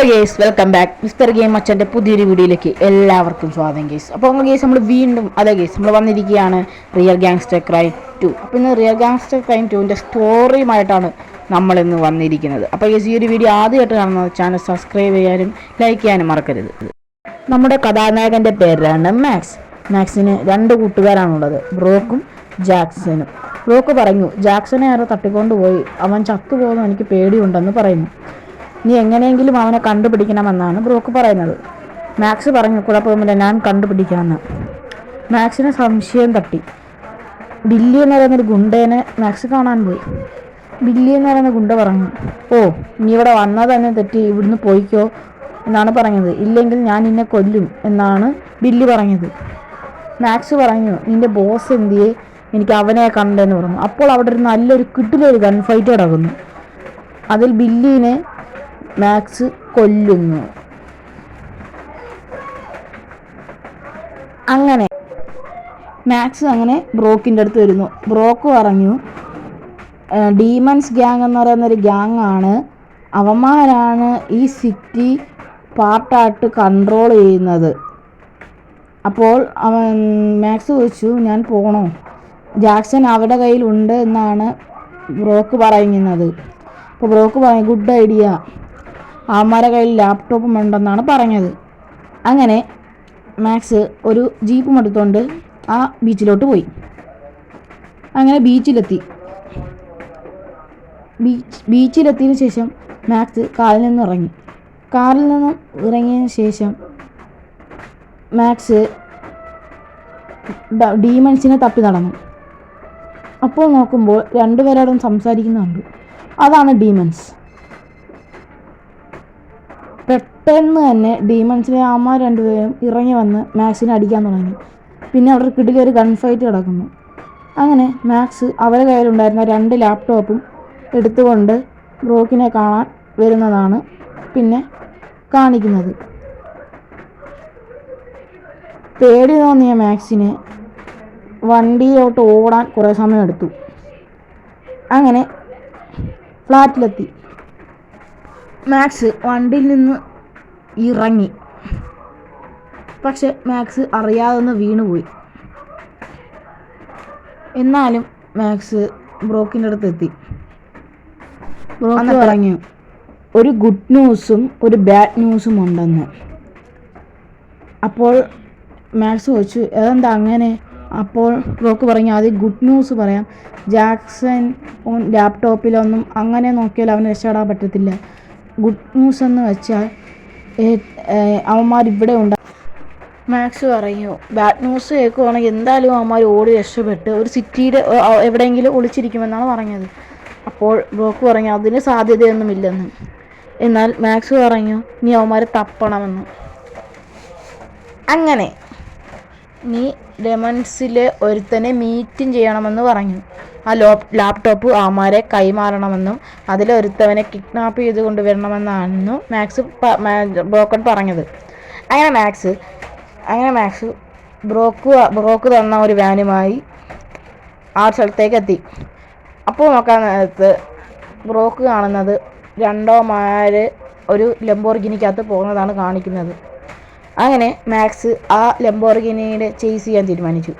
Guys, welcome back. Mister game അച്ഛൻ്റെ പുതിയൊരു വീഡിയോയിലേക്ക് എല്ലാവർക്കും സ്വാഗതം ഗേസ്. അപ്പോൾ ഗേസ് നമ്മൾ വീണ്ടും ഗേസ് നമ്മൾ വന്നിരിക്കുകയാണ് റിയൽ ഗാങ്സ്റ്റർ ക്രൈം 2. അപ്പോൾ ഇന്ന് റിയൽ ഗാങ്സ്റ്റർ ക്രൈം 2ൻ്റെ സ്റ്റോറിയുമായിട്ടാണ് നമ്മളിന്ന് വന്നിരിക്കുന്നത്. അപ്പോൾ ഗേസ് ഈ ഒരു വീഡിയോ ആദ്യമായിട്ട് കാണുന്നത് ചാനൽ സബ്സ്ക്രൈബ് ചെയ്യാനും ലൈക്ക് ചെയ്യാനും മറക്കരുത്. നമ്മുടെ കഥാനായകൻ്റെ പേരാണ് മാക്സ്. മാക്സിന് 2 കൂട്ടുകാരാണുള്ളത്, ബ്രോക്കും ജാക്സനും. ബ്രോക്ക് പറഞ്ഞു, ജാക്സനെ ആരോ തട്ടിക്കൊണ്ടുപോയി, അവൻ ചത്തുപോകുന്നു, എനിക്ക് പേടിയുണ്ടെന്ന് പറയുന്നു. നീ എങ്ങനെയെങ്കിലും അവനെ കണ്ടുപിടിക്കണമെന്നാണ് ബ്രോക്ക് പറയുന്നത്. മാക്സ് പറഞ്ഞു, കുഴപ്പമൊന്നുമില്ല, ഞാൻ കണ്ടുപിടിക്കാമെന്ന്. മാക്സിന് സംശയം തട്ടി. ബില്ലി എന്ന് പറയുന്നൊരു ഗുണ്ടേനെ മാക്സ് കാണാൻ പോയി. ബില്ലി എന്ന് പറയുന്ന ഗുണ്ട പറഞ്ഞു, ഓ നീ ഇവിടെ വന്നാൽ തന്നെ തെറ്റി, ഇവിടുന്ന് പോയിക്കോ എന്നാണ് പറഞ്ഞത്, ഇല്ലെങ്കിൽ ഞാൻ നിന്നെ കൊല്ലും എന്നാണ് ബില്ലി പറഞ്ഞത്. മാക്സ് പറഞ്ഞു, നിന്റെ ബോസ് എന്തിയെ, എനിക്ക് അവനെ കണ്ടെന്ന് പറഞ്ഞു. അപ്പോൾ അവിടെ ഒരു നല്ലൊരു കിട്ടിലൊരു ഗൺ ഫൈറ്റ് നടക്കുന്നു. അതിൽ ബില്ലിനെ മാക്സ് കൊല്ലുന്നു. അങ്ങനെ മാക്സ് അങ്ങനെ ബ്രോക്കിൻ്റെ അടുത്ത് വരുന്നു. ബ്രോക്ക് പറഞ്ഞു, ഡീമൺസ് ഗ്യാങ് എന്ന് പറയുന്നൊരു ഗ്യാങ് ആണ്, അവന്മാരാണ് ഈ സിറ്റി പാർട്ടായിട്ട് കൺട്രോൾ ചെയ്യുന്നത്. അപ്പോൾ അവൻ മാക്സ് ചോദിച്ചു, ഞാൻ പോകണോ? ജാക്സൺ അവരുടെ കയ്യിലുണ്ട് എന്നാണ് ബ്രോക്ക് പറയുന്നത്. അപ്പോൾ ബ്രോക്ക് പറയും, ഗുഡ് ഐഡിയ, അവന്മാരുടെ കയ്യിൽ ലാപ്ടോപ്പും ഉണ്ടെന്നാണ് പറഞ്ഞത്. അങ്ങനെ മാക്സ് ഒരു ജീപ്പും എടുത്തുകൊണ്ട് ആ ബീച്ചിലോട്ട് പോയി. അങ്ങനെ ബീച്ചിലെത്തിയതിനു ശേഷം മാക്സ് കാറിൽ നിന്നും ഇറങ്ങിയതിന് ശേഷം മാക്സ് ഡീമൺസിനെ തപ്പി നടന്നു. അപ്പോൾ നോക്കുമ്പോൾ 2 പേരോടും സംസാരിക്കുന്നുണ്ട്. അതാണ് ഡീമൺസ്. പെട്ടെന്ന് തന്നെ ഡീമൺസിനെ അമ്മ 2 പേരും ഇറങ്ങി വന്ന് മാക്സിനെ അടിക്കാൻ തുടങ്ങി. പിന്നെ അവിടെ കിടിലൊരു ഗൺ ഫൈറ്റ് കിടക്കുന്നു. അങ്ങനെ മാക്സ് അവരുടെ കയ്യിലുണ്ടായിരുന്ന 2 ലാപ്ടോപ്പും എടുത്തുകൊണ്ട് ബ്രോക്കിനെ കാണാൻ വരുന്നതാണ് പിന്നെ കാണിക്കുന്നത്. പേടി തോന്നിയ മാക്സിന് വണ്ടിയിലോട്ട് ഓടാൻ കുറേ സമയമെടുത്തു. അങ്ങനെ ഫ്ലാറ്റിലെത്തി. മാക്സ് വണ്ടിയിൽ നിന്ന് ഇറങ്ങി. പക്ഷെ മാക്സ് അറിയാതെ വീണുപോയി. എന്നാലും മാക്സ് ബ്രോക്കിൻ്റെ അടുത്ത് എത്തി. ബ്രോക്ക് പറഞ്ഞു, ഒരു ഗുഡ് ന്യൂസും ഒരു ബാഡ് ന്യൂസും ഉണ്ടെന്ന്. അപ്പോൾ മാക്സ് ചോദിച്ചു, അതെന്താ അങ്ങനെ? അപ്പോൾ ബ്രോക്ക് പറഞ്ഞു, ആദ്യം ഗുഡ് ന്യൂസ് പറയാം. ജാക്സൺ ലാപ്ടോപ്പിലൊന്നും അങ്ങനെ നോക്കിയാൽ അവന് രക്ഷപ്പെടാൻ പറ്റത്തില്ല. ഗുഡ് ന്യൂസ് എന്ന് വെച്ചാൽ അവന്മാർ ഇവിടെ ഉണ്ട്. മാക്സ് പറഞ്ഞു, ബാഡ് ന്യൂസ് കേൾക്കുവാണെങ്കിൽ എന്തായാലും അവന്മാർ ഓടി രക്ഷപ്പെട്ട് ഒരു സിറ്റിയുടെ എവിടെയെങ്കിലും ഒളിച്ചിരിക്കുമെന്നാണ് പറഞ്ഞത്. അപ്പോൾ ബ്രോക്ക് പറഞ്ഞു, അതിന് സാധ്യതയൊന്നുമില്ലെന്ന്. എന്നാൽ മാക്സ് പറഞ്ഞു, നീ അവന്മാരെ തപ്പണമെന്ന്. അങ്ങനെ നീ ഡെമൺസിലെ ഒരുത്തനെ മീറ്റും ചെയ്യണമെന്ന് പറഞ്ഞു. ആ ലാപ്ടോപ്പ് അവന്മാരെ കൈമാറണമെന്നും അതിലൊരുത്തവനെ കിഡ്നാപ്പ് ചെയ്ത് കൊണ്ടുവരണമെന്നായിരുന്നു ബ്രോക്കൺ പറഞ്ഞത്. അങ്ങനെ മാക്സ് ബ്രോക്ക് തന്ന ഒരു വാനുമായി ആ സ്ഥലത്തേക്ക് എത്തി. അപ്പോൾ നോക്കാൻ നേരത്ത് ബ്രോക്ക് കാണുന്നത് 2 ഒരു ലംബോർഗിനിക്കകത്ത് പോകുന്നതാണ് കാണിക്കുന്നത്. അങ്ങനെ മാക്സ് ആ ലംബോർഗിനിയുടെ ചേസ് ചെയ്യാൻ തീരുമാനിച്ചു.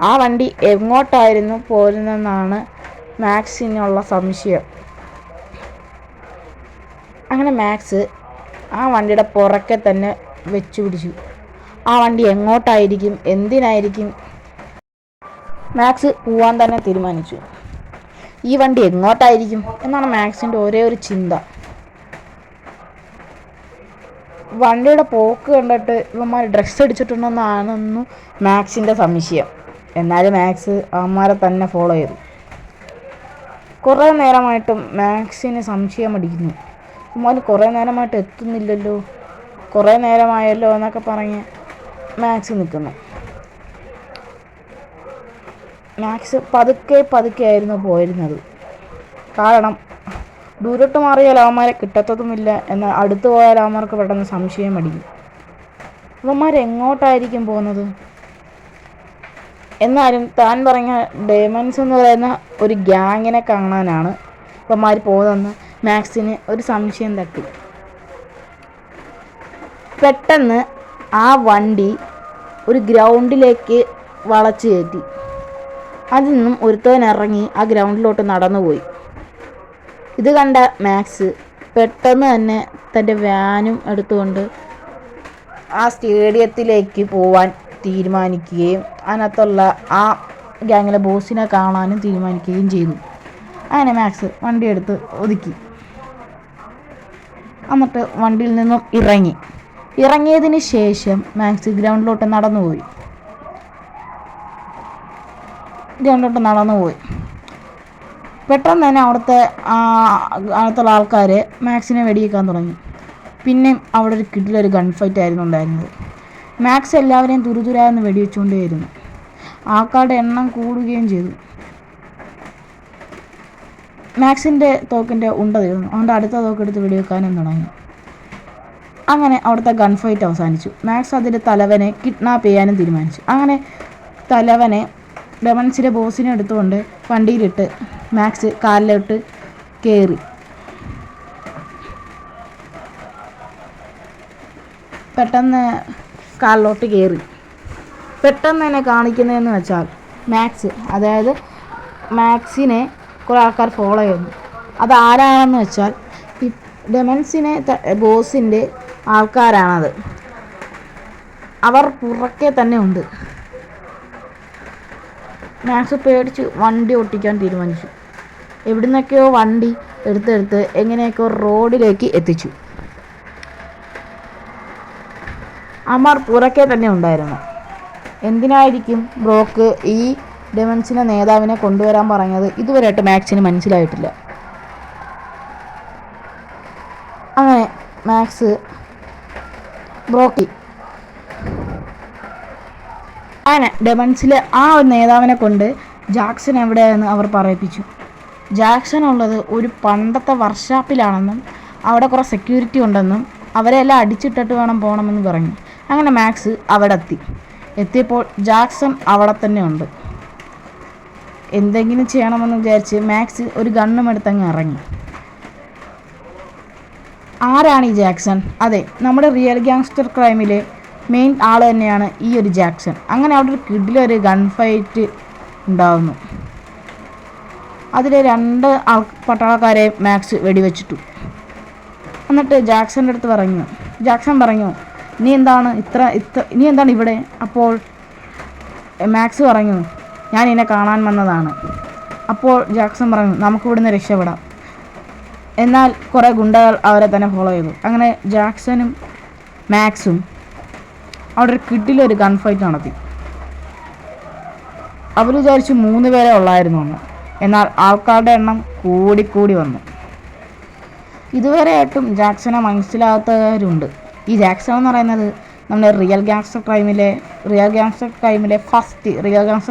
ആ വണ്ടി എങ്ങോട്ടായിരുന്നു പോരുന്നതെന്നാണ് മാക്സിനുള്ള സംശയം. അങ്ങനെ മാക്സ് ആ വണ്ടിയുടെ പുറക്കെ തന്നെ വെച്ചു പിടിച്ചു. ആ വണ്ടി എങ്ങോട്ടായിരിക്കും, എന്തിനായിരിക്കും? മാക്സ് പോവാൻ തന്നെ തീരുമാനിച്ചു. ഈ വണ്ടി എങ്ങോട്ടായിരിക്കും എന്നാണ് മാക്സിൻ്റെ ഒരേ ഒരു ചിന്ത. വണ്ടിയുടെ പോക്ക് കണ്ടിട്ട് ഇവന്മാർ ഡ്രഗ്സ് അടിച്ചിട്ടുണ്ടെന്നാണെന്നു മാക്സിൻ്റെ സംശയം. എന്നാലും മാക്സ് അവന്മാരെ തന്നെ ഫോളോ ചെയ്തു. കുറേ നേരമായിട്ടും മാക്സിന് സംശയം അടിക്കുന്നു. ഇവന്മാർ കുറേ നേരമായിട്ട് എത്തുന്നില്ലല്ലോ, കുറേ നേരമായല്ലോ എന്നൊക്കെ പറഞ്ഞ് മാക്സ് നിൽക്കുന്നു. മാക്സ് പതുക്കെ ആയിരുന്നു പോയിരുന്നത്. കാരണം ദൂരോട്ട് മാറിയാൽ അവന്മാരെ കിട്ടത്തതുമില്ല, എന്നാൽ അടുത്ത് പോയാൽ അവന്മാർക്ക് പെട്ടെന്ന് സംശയം അടിക്കും. അവന്മാർ എങ്ങോട്ടായിരിക്കും പോകുന്നത്? എന്നാലും താൻ പറഞ്ഞ ഡയമണ്ട്സ് എന്ന് പറയുന്ന ഒരു ഗ്യാങ്ങിനെ കാണാനാണ് ഇവന്മാർ പോകുന്നതെന്ന് മാക്സിന് ഒരു സംശയം തട്ടി. പെട്ടെന്ന് ആ വണ്ടി ഒരു ഗ്രൗണ്ടിലേക്ക് വളച്ചു കയറ്റി. അതിൽ നിന്നും ഒരുത്തവൻ ഇറങ്ങി ആ ഗ്രൗണ്ടിലോട്ട് നടന്നുപോയി. ഇത് കണ്ട മാക്സ് പെട്ടെന്ന് തന്നെ തൻ്റെ വാനും എടുത്തുകൊണ്ട് ആ സ്റ്റേഡിയത്തിലേക്ക് പോവാൻ തീരുമാനിക്കുകയും അതിനകത്തുള്ള ആ ഗ്യാങ്ങിലെ ബോസിനെ കാണാനും തീരുമാനിക്കുകയും ചെയ്തു. അങ്ങനെ മാക്സ് വണ്ടിയെടുത്ത് ഒതുക്കി. എന്നിട്ട് വണ്ടിയിൽ നിന്നും ഇറങ്ങിയതിന് ശേഷം മാക്സ് ഗ്രൗണ്ടിലോട്ട് നടന്നുപോയി. പെട്ടെന്ന് തന്നെ അവിടുത്തെ ആൾക്കാർ മാക്സിനെ വെടിവെക്കാൻ തുടങ്ങി. പിന്നെയും അവിടെ ഒരു കിഡിലൊരു ഗൺ ഫൈറ്റ് ആയിരുന്നു ഉണ്ടായിരുന്നത്. മാക്സ് എല്ലാവരെയും തുരുതുരാന്ന് വെടിവെച്ചുകൊണ്ടേയിരുന്നു. ആൾക്കാരുടെ എണ്ണം കൂടുകയും ചെയ്തു. മാക്സിൻ്റെ തോക്കിൻ്റെ ഉണ്ട തീർന്നു. അതുകൊണ്ട് അടുത്ത തോക്കെടുത്ത് വെടിവെക്കാനും തുടങ്ങി. അങ്ങനെ അവിടുത്തെ ഗൺ ഫൈറ്റ് അവസാനിച്ചു. മാക്സ് അതിൻ്റെ തലവനെ കിഡ്നാപ്പ് ചെയ്യാനും തീരുമാനിച്ചു. അങ്ങനെ തലവനെ ഡെമൺസിലെ ബോസിനെ എടുത്തുകൊണ്ട് വണ്ടിയിലിട്ട് മാക്സ് കാലിലോട്ട് കയറി. പെട്ടെന്ന് തന്നെ കാണിക്കുന്നതെന്ന് വെച്ചാൽ മാക്സിനെ കുറേ ആൾക്കാർ ഫോളോ ചെയ്യുന്നു. അതാരാണെന്ന് വെച്ചാൽ ഈ ഡെമൺസിനെ ബോസിൻ്റെ ആൾക്കാരാണത്. അവർ പുറകെ തന്നെ ഉണ്ട്. മാക്സ് പേടിച്ച് വണ്ടി ഓട്ടിക്കാൻ തീരുമാനിച്ചു. എവിടുന്നൊക്കെയോ വണ്ടി എടുത്തെടുത്ത് എങ്ങനെയൊക്കെയോ റോഡിലേക്ക് എത്തിച്ചു. അമർ പുറകെ തന്നെ ഉണ്ടായിരുന്നു. എന്തിനായിരിക്കും ബ്രോക്ക് ഈ ഡെമൺസിനെ നേതാവിനെ കൊണ്ടുവരാൻ പറഞ്ഞത് ഇതുവരെയായിട്ട് മാക്സിന് മനസ്സിലായിട്ടില്ല. അങ്ങനെ മാക്സ് അങ്ങനെ ഡെമൺസിലെ ആ ഒരു നേതാവിനെ കൊണ്ട് ജാക്സൺ എവിടെയെന്ന് അവർ പറയിപ്പിച്ചു. ജാക്സൺ ഉള്ളത് ഒരു പണ്ടത്തെ വർക്ക്ഷോപ്പിലാണെന്നും അവിടെ കുറേ സെക്യൂരിറ്റി ഉണ്ടെന്നും അവരെല്ലാം അടിച്ചിട്ടിട്ട് വേണം പോകണമെന്ന് പറഞ്ഞു. അങ്ങനെ മാക്സ് അവിടെ എത്തിയപ്പോൾ ജാക്സൺ അവിടെ തന്നെ ഉണ്ട്. എന്തെങ്കിലും ചെയ്യണമെന്ന് വിചാരിച്ച് മാക്സ് ഒരു ഗണ്ണും എടുത്തങ്ങ് ഇറങ്ങി. ആരാണ് ഈ ജാക്സൺ? അതെ, നമ്മുടെ റിയൽ ഗ്യാങ്സ്റ്റർ ക്രൈമിലെ മെയിൻ ആൾ തന്നെയാണ് ഈ ഒരു ജാക്സൺ. അങ്ങനെ അവിടെ ഒരു കിഡിലൊരു ഗൺ ഫൈറ്റ് ഉണ്ടാകുന്നു. അതിൽ 2 പട്ടാളക്കാരെ മാക്സ് വെടിവെച്ചിട്ടു. എന്നിട്ട് ജാക്സൻ്റെ അടുത്ത് ജാക്സൺ പറഞ്ഞു, നീ എന്താണ് ഇവിടെ? അപ്പോൾ മാക്സ് പറഞ്ഞു, ഞാൻ ഇതിനെ കാണാൻ വന്നതാണ്. അപ്പോൾ ജാക്സൺ പറഞ്ഞു, നമുക്കിവിടുന്ന് രക്ഷപ്പെടാം. എന്നാൽ കുറേ ഗുണ്ടകൾ അവരെ തന്നെ ഫോളോ ചെയ്തു. അങ്ങനെ ജാക്സണും മാക്സും അവിടെ ഒരു കിഡിലൊരു ഗൺ ഫൈറ്റ് നടത്തി. അവർ വിചാരിച്ചു 3 പേരെ ഉള്ളായിരുന്നു എന്ന്. എന്നാൽ ആൾക്കാരുടെ എണ്ണം കൂടി വന്നു. ഇതുവരെയായിട്ടും ജാക്സനെ മനസ്സിലാകാത്തവരുണ്ട്. ഈ ജാക്സൺ എന്ന് പറയുന്നത് നമ്മുടെ റിയൽ ഗ്യാങ്സ്റ്റർ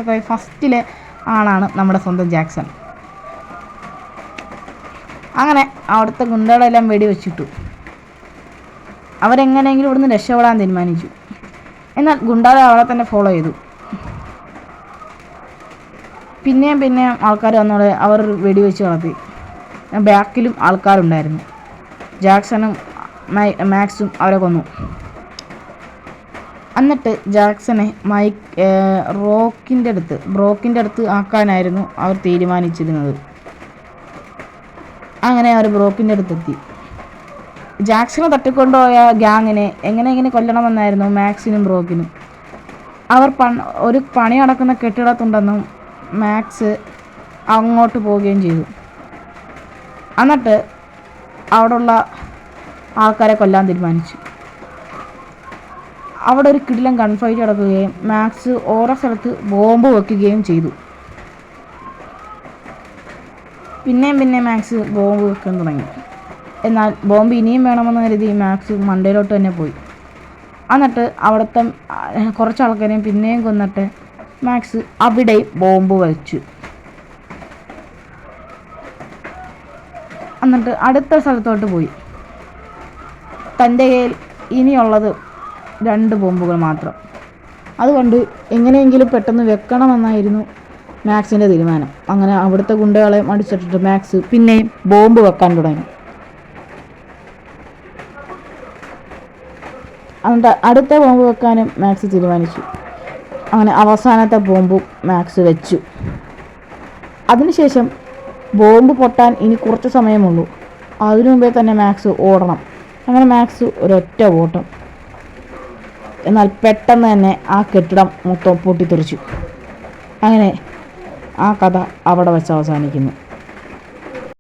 ക്രൈം ഫസ്റ്റിലെ ആളാണ് നമ്മുടെ സ്വന്തം ജാക്സൺ. അങ്ങനെ അവിടുത്തെ ഗുണ്ടകളെല്ലാം വെടിവെച്ചിട്ടു. അവരെങ്ങനെയെങ്കിലും ഇവിടുന്ന് രക്ഷപ്പെടാൻ തീരുമാനിച്ചു. എന്നാൽ ഗുണ്ടകളെ അവളെ തന്നെ ഫോളോ ചെയ്തു. പിന്നെയും ആൾക്കാർ വന്നോടെ അവർ വെടിവെച്ച് നടത്തി. ബാക്കിലും ആൾക്കാരുണ്ടായിരുന്നു. ജാക്സണും മാക്സും അവരെ കൊന്നു. എന്നിട്ട് ജാക്സനെ ബ്രോക്കിൻ്റെ അടുത്ത് ആക്കാനായിരുന്നു അവർ തീരുമാനിച്ചിരുന്നത്. അങ്ങനെ അവർ ബ്രോക്കിൻ്റെ അടുത്തെത്തി. ജാക്സനെ തട്ടിക്കൊണ്ടുപോയ ഗ്യാങ്ങിനെ എങ്ങനെ കൊല്ലണമെന്നായിരുന്നു മാക്സിനും ബ്രോക്കിനും. അവർ ഒരു പണി നടക്കുന്ന കെട്ടിടത്തുണ്ടെന്നും മാക്സ് അങ്ങോട്ട് പോവുകയും ചെയ്തു. എന്നിട്ട് അവിടെയുള്ള ആൾക്കാരെ കൊല്ലാൻ തീരുമാനിച്ചു. അവിടെ ഒരു കിടിലൻ ഗൺ ഫൈറ്റ് നടക്കുകയും മാക്സ് ഓരോ സ്ഥലത്ത് ബോംബ് വെക്കുകയും ചെയ്തു. പിന്നെയും മാക്സ് ബോംബ് വെക്കാൻ തുടങ്ങി. എന്നാൽ ബോംബ് ഇനിയും വേണമെന്ന് കരുതി മാക്സ് മണ്ടയിലോട്ട് തന്നെ പോയി. എന്നിട്ട് അവിടുത്തെ കുറച്ച് ആൾക്കാരെയും പിന്നെയും കൊന്നിട്ട് മാക്സ് അവിടെ ബോംബ് വെച്ചു. എന്നിട്ട് അടുത്ത സ്ഥലത്തോട്ട് പോയി. തൻ്റെ കയ്യിൽ ഇനിയുള്ളത് 2 ബോംബുകൾ മാത്രം. അതുകൊണ്ട് എങ്ങനെയെങ്കിലും പെട്ടെന്ന് വെക്കണമെന്നായിരുന്നു മാക്സിൻ്റെ തീരുമാനം. അങ്ങനെ അവിടുത്തെ ഗുണ്ടകളെ അടിച്ചിട്ടിട്ട് മാക്സ് പിന്നെയും ബോംബ് വെക്കാൻ തുടങ്ങി. എന്നിട്ട് അടുത്ത ബോംബ് വെക്കാനും മാക്സ് തീരുമാനിച്ചു. അങ്ങനെ അവസാനത്തെ ബോംബും മാക്സ് വെച്ചു. അതിനുശേഷം ബോംബ് പൊട്ടാൻ ഇനി കുറച്ച് സമയമുള്ളൂ. അതിനു മുമ്പേ തന്നെ മാക്സ് ഓടണം. അങ്ങനെ മാക്സ് ഒരൊറ്റ ഓട്ടം. എന്നാൽ പെട്ടെന്ന് തന്നെ ആ കെട്ടിടം മൊത്തം പൊട്ടിത്തെറിച്ചു. അങ്ങനെ ആ കഥ അവിടെ വെച്ച് അവസാനിക്കുന്നു.